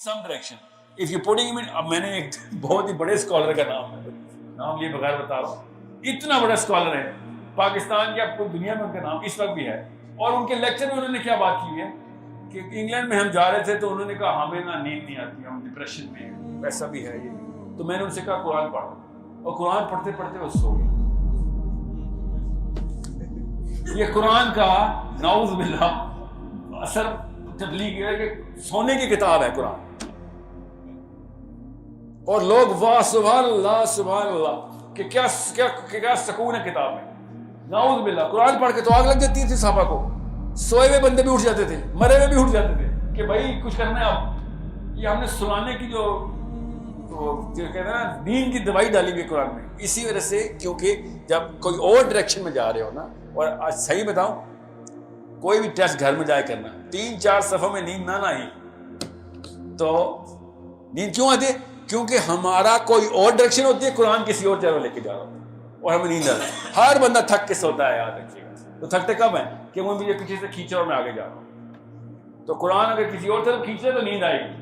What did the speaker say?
some direction. If you're putting him in, اب میں نے ایک بہت ہی بڑے اسکالر کا نام یہ بغیر بتا رہا ہوں، اتنا بڑا اسکالر ہے پاکستان کے، اب دنیا میں ان کا نام اس وقت بھی ہے، اور ان کے لیکچر میں انہوں نے کیا بات کی ہے کہ انگلینڈ میں ہم جا رہے تھے تو انہوں نے کہا ہمیں نا نیند نہیں آتی، ہم ڈپریشن میں ہیں، ایسا بھی ہے یہ، تو میں نے ان سے کہا قرآن پڑھو، اور قرآن پڑھتے پڑھتے وہ سو گئے۔ یہ قرآن کا نعوذ باللہ اثر تبلیغ ہے کہ سونے کی کتاب ہے قرآن، اور لوگ واہ سبحان اللہ کہ کیا سکون ہے کتاب میں، نعوذ باللہ۔ قرآن پڑھ کے تو آگ لگ جاتی تھی صحابہ کو، سوئے ہوئے بندے بھی اٹھ جاتے تھے، مرے ہوئے بھی اٹھ جاتے تھے کہ بھائی کچھ کرنا ہے اب۔ یہ ہم نے سلانے کی جو کہتے ہیں نا دین کی دوائی ڈالی ہوئی قرآن میں، اسی وجہ سے، کیونکہ جب کوئی اور ڈائریکشن میں جا رہے ہو نا، اور آج صحیح بتاؤں کوئی بھی ٹیسٹ گھر میں جائے کرنا، 3-4 صفحوں میں نیند نہ آئی تو نیند کیوں آتی ہے؟ کیونکہ ہمارا کوئی اور ڈائریکشن ہوتی ہے، قرآن کسی اور جگہ لے کے جا رہا ہوتا ہے اور ہمیں نیند آتی ہے۔ ہر بندہ تھک کے سوتا ہے، یاد رکھیے گا۔ تو تھکتے کب ہیں؟ کہ مجھے پیچھے سے کھینچا اور میں آگے جا رہا ہوں۔ تو قرآن اگر کسی اور طرف کھینچ لے تو نیند آئے گی،